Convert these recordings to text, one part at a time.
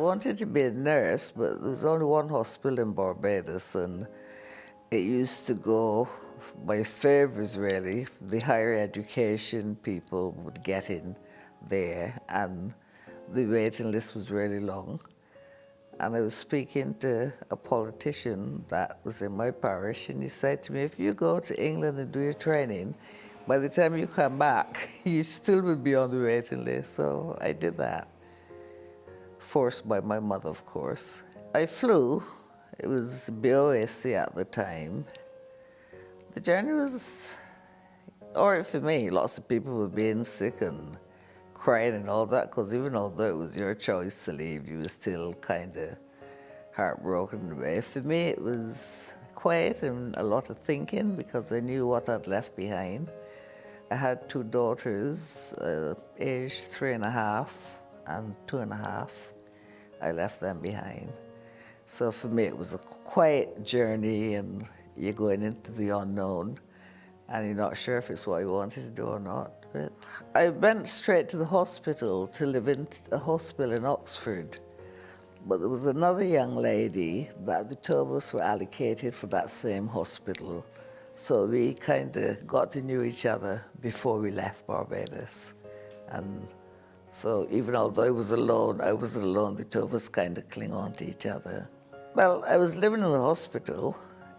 wanted to be a nurse, but there was only one hospital in Barbados, and it used to go by favors, really. The higher education people would get in there, and the waiting list was really long. And I was speaking to a politician that was in my parish, and he said to me, if you go to England and do your training, by the time you come back, you still would be on the waiting list. So I did that, forced by my mother, of course. I flew. It was BOSC at the time. The journey was all right for me. Lots of people were being sick and crying and all that, because even although it was your choice to leave, you were still kind of heartbroken away. For me, it was quiet and a lot of thinking, because I knew what I'd left behind. I had two daughters, aged 3.5 and 2.5. I left them behind. So for me, it was a quiet journey, and you're going into the unknown, and you're not sure if it's what you wanted to do or not. But I went straight to the hospital to live in a hospital in Oxford. But there was another young lady that the two of us were allocated for that same hospital. So we kind of got to know each other before we left Barbados. And so even although I wasn't alone, the two of us kind of cling on to each other. Well, I was living in the hospital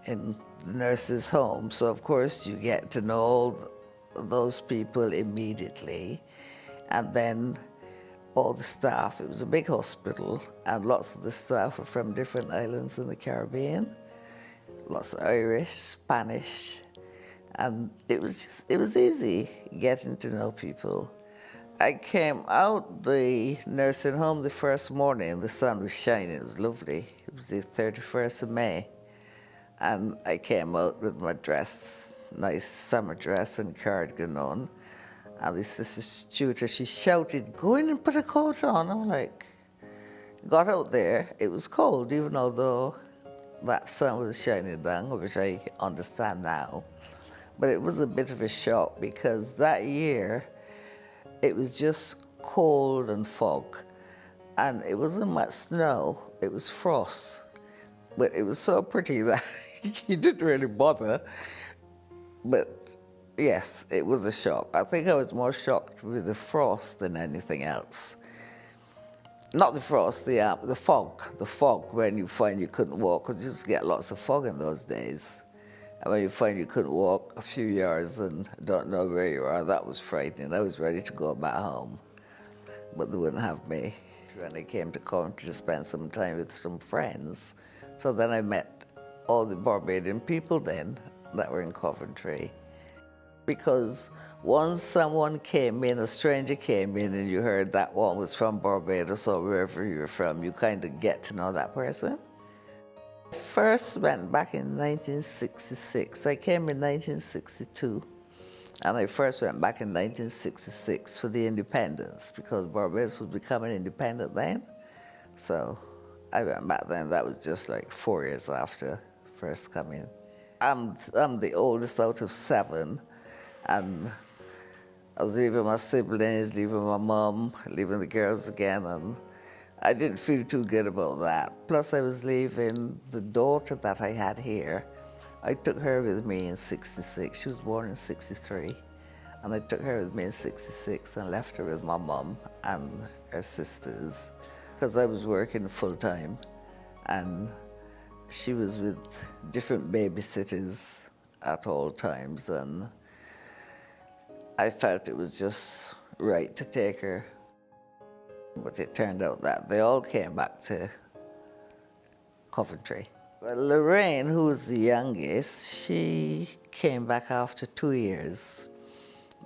in the nurse's home, so of course you get to know all those people immediately. And then all the staff, it was a big hospital, and lots of the staff were from different islands in the Caribbean. Lots of Irish, Spanish, and it was easy getting to know people. I came out the nursing home the first morning, the sun was shining, it was lovely. It was the 31st of May, and I came out with my dress, nice summer dress and cardigan on, and the assistant tutor, she shouted, go in and put a coat on. I'm like, got out there, it was cold, even although that sun was shining down, which I understand now. But it was a bit of a shock, because that year, it was just cold and fog. And it wasn't much snow, it was frost. But it was so pretty that you didn't really bother. But yes, it was a shock. I think I was more shocked with the frost than anything else. Not the frost, the fog when you find you couldn't walk, because you just get lots of fog in those days. And when you find you couldn't walk a few yards and don't know where you are, that was frightening. I was ready to go back home, but they wouldn't have me. When I came to Coventry to spend some time with some friends, so then I met all the Barbadian people then that were in Coventry. Because once someone came in, a stranger came in, and you heard that one was from Barbados or wherever you're from, you kind of get to know that person. I first went back in 1966. I came in 1962, and I first went back in 1966 for the independence, because Barbados was becoming independent then. So I went back then. That was just like 4 years after first coming. I'm the oldest out of 7, and I was leaving my siblings, leaving my mom, leaving the girls again, and I didn't feel too good about that. Plus I was leaving the daughter that I had here. I took her with me in 66. She was born in 63. And I took her with me in 66 and left her with my mom and her sisters, because I was working full time, and she was with different babysitters at all times, and I felt it was just right to take her. But it turned out that they all came back to Coventry. Well, Lorraine, who was the youngest, she came back after 2 years.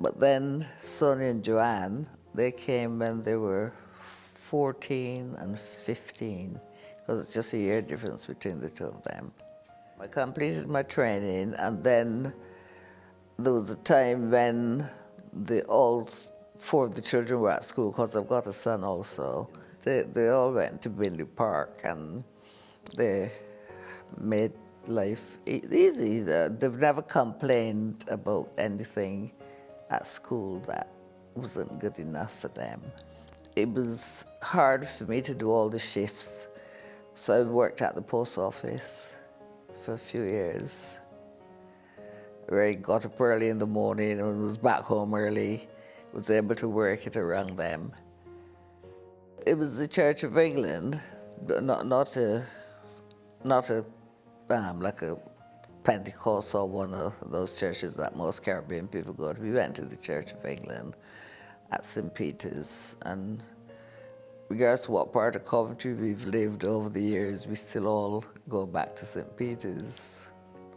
But then Sonia and Joanne, they came when they were 14 and 15, because it's just a year difference between the two of them. I completed my training, and then there was a time when all 4 of the children were at school, because I've got a son also. They all went to Binley Park, and they made life easy. They've never complained about anything at school that wasn't good enough for them. it was hard for me to do all the shifts. So I worked at the post office for a few years, where I got up early in the morning and was back home early, was able to work it around them. It was the Church of England, but not a like a Pentecost or one of those churches that most Caribbean people go to. We went to the Church of England at St. Peter's, and regardless of what part of Coventry we've lived over the years, we still all go back to St. Peter's.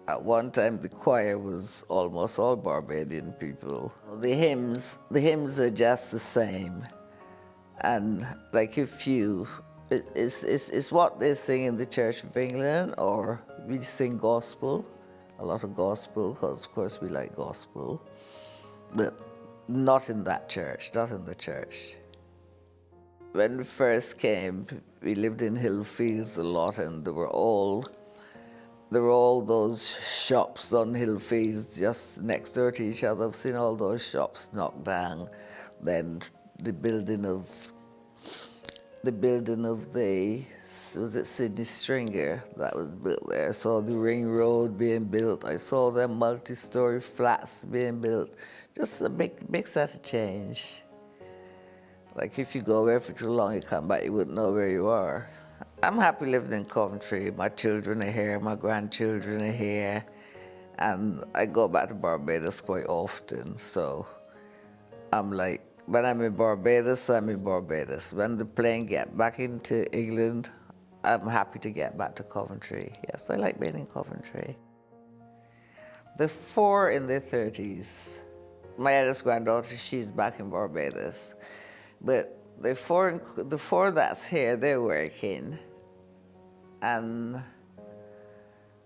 At one time, the choir was almost all Barbadian people. The hymns are just the same, and like it's what they sing in the Church of England, or we sing gospel, a lot of gospel, because of course we like gospel, but not in that church, not in the church. When we first came, we lived in Hillfields a lot, and there were all those shops on Hillfields just next door to each other. I've seen all those shops knocked down. Then the building of the, was it Sydney Stringer that was built there? I saw the Ring Road being built. I saw them multi-story flats being built. Just a big set of change. Like if you go away for too long, you come back, you wouldn't know where you are. I'm happy living in Coventry. My children are here, my grandchildren are here, and I go back to Barbados quite often. So I'm like, when I'm in Barbados, I'm in Barbados. When the plane get back into England, I'm happy to get back to Coventry. Yes, I like being in Coventry. The 4 in their 30s. My eldest granddaughter, she's back in Barbados. But the four that's here, they're working. And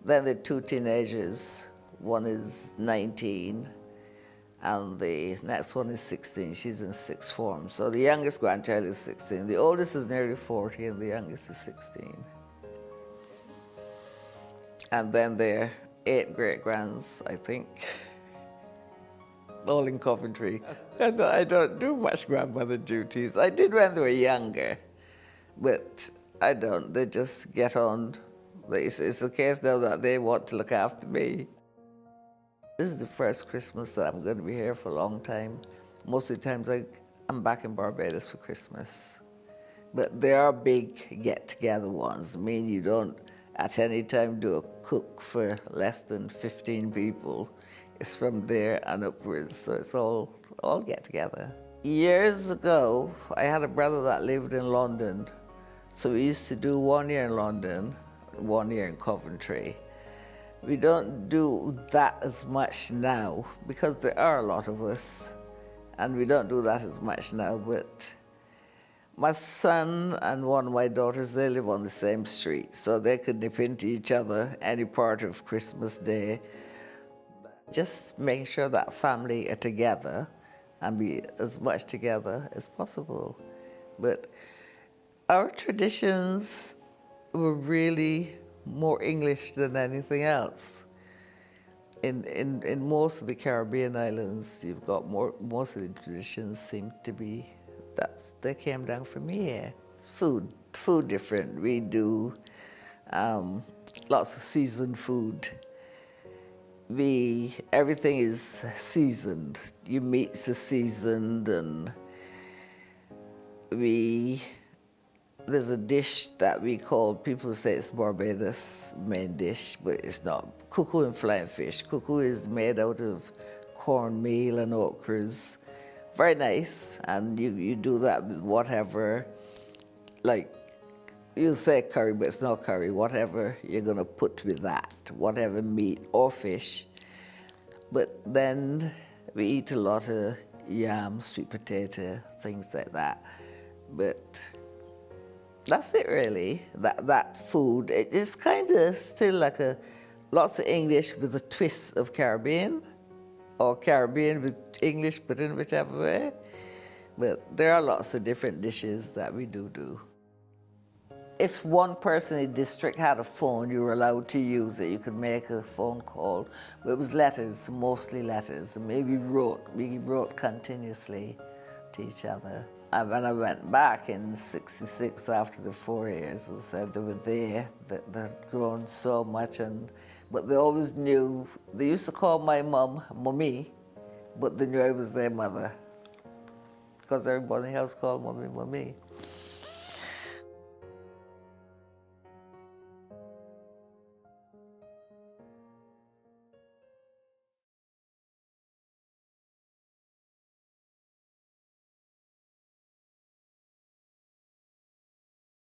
then the 2 teenagers, one is 19, and the next one is 16. She's in 6th form. So the youngest grandchild is 16. The oldest is nearly 40, and the youngest is 16. And then there are 8 great-grands, I think, all in Coventry. I don't do much grandmother duties. I did when they were younger, but I don't. They just get on. It's a case now that they want to look after me. This is the first Christmas that I'm going to be here for a long time. Most of the times I'm back in Barbados for Christmas. But there are big get-together ones. I mean, you don't at any time do a cook for less than 15 people. It's from there and upwards, so it's all get together. Years ago, I had a brother that lived in London. So we used to do 1 year in London, 1 year in Coventry. We don't do that as much now because there are a lot of us, and we don't do that as much now, but my son and one of my daughters, they live on the same street, so they could nip into each other any part of Christmas Day. Just making sure that family are together and be as much together as possible. But our traditions were really more English than anything else. In most of the Caribbean islands, you've got most of the traditions seem to be, they came down from here. Food different. We do lots of seasoned food. Everything is seasoned. Your meats are seasoned, and there's a dish that we call, people say it's Barbados' main dish, but it's not. Cuckoo and flying fish. Cuckoo is made out of cornmeal and okras. Very nice, and you do that with whatever, like, you say curry, but it's not curry. Whatever you're going to put with that, whatever meat or fish. But then we eat a lot of yam, sweet potato, things like that. But that's it really, that food. It's kind of still like lots of English with a twist of Caribbean, or Caribbean with English, but in whichever way. But there are lots of different dishes that we do. If one person in the district had a phone, you were allowed to use it. You could make a phone call. But it was letters, mostly letters. And maybe we wrote continuously to each other. And when I went back in '66 after the 4 years, I said they were there, they'd grown so much, but they always knew, they used to call my mum Mummy, but they knew I was their mother, because everybody else called Mummy Mummy.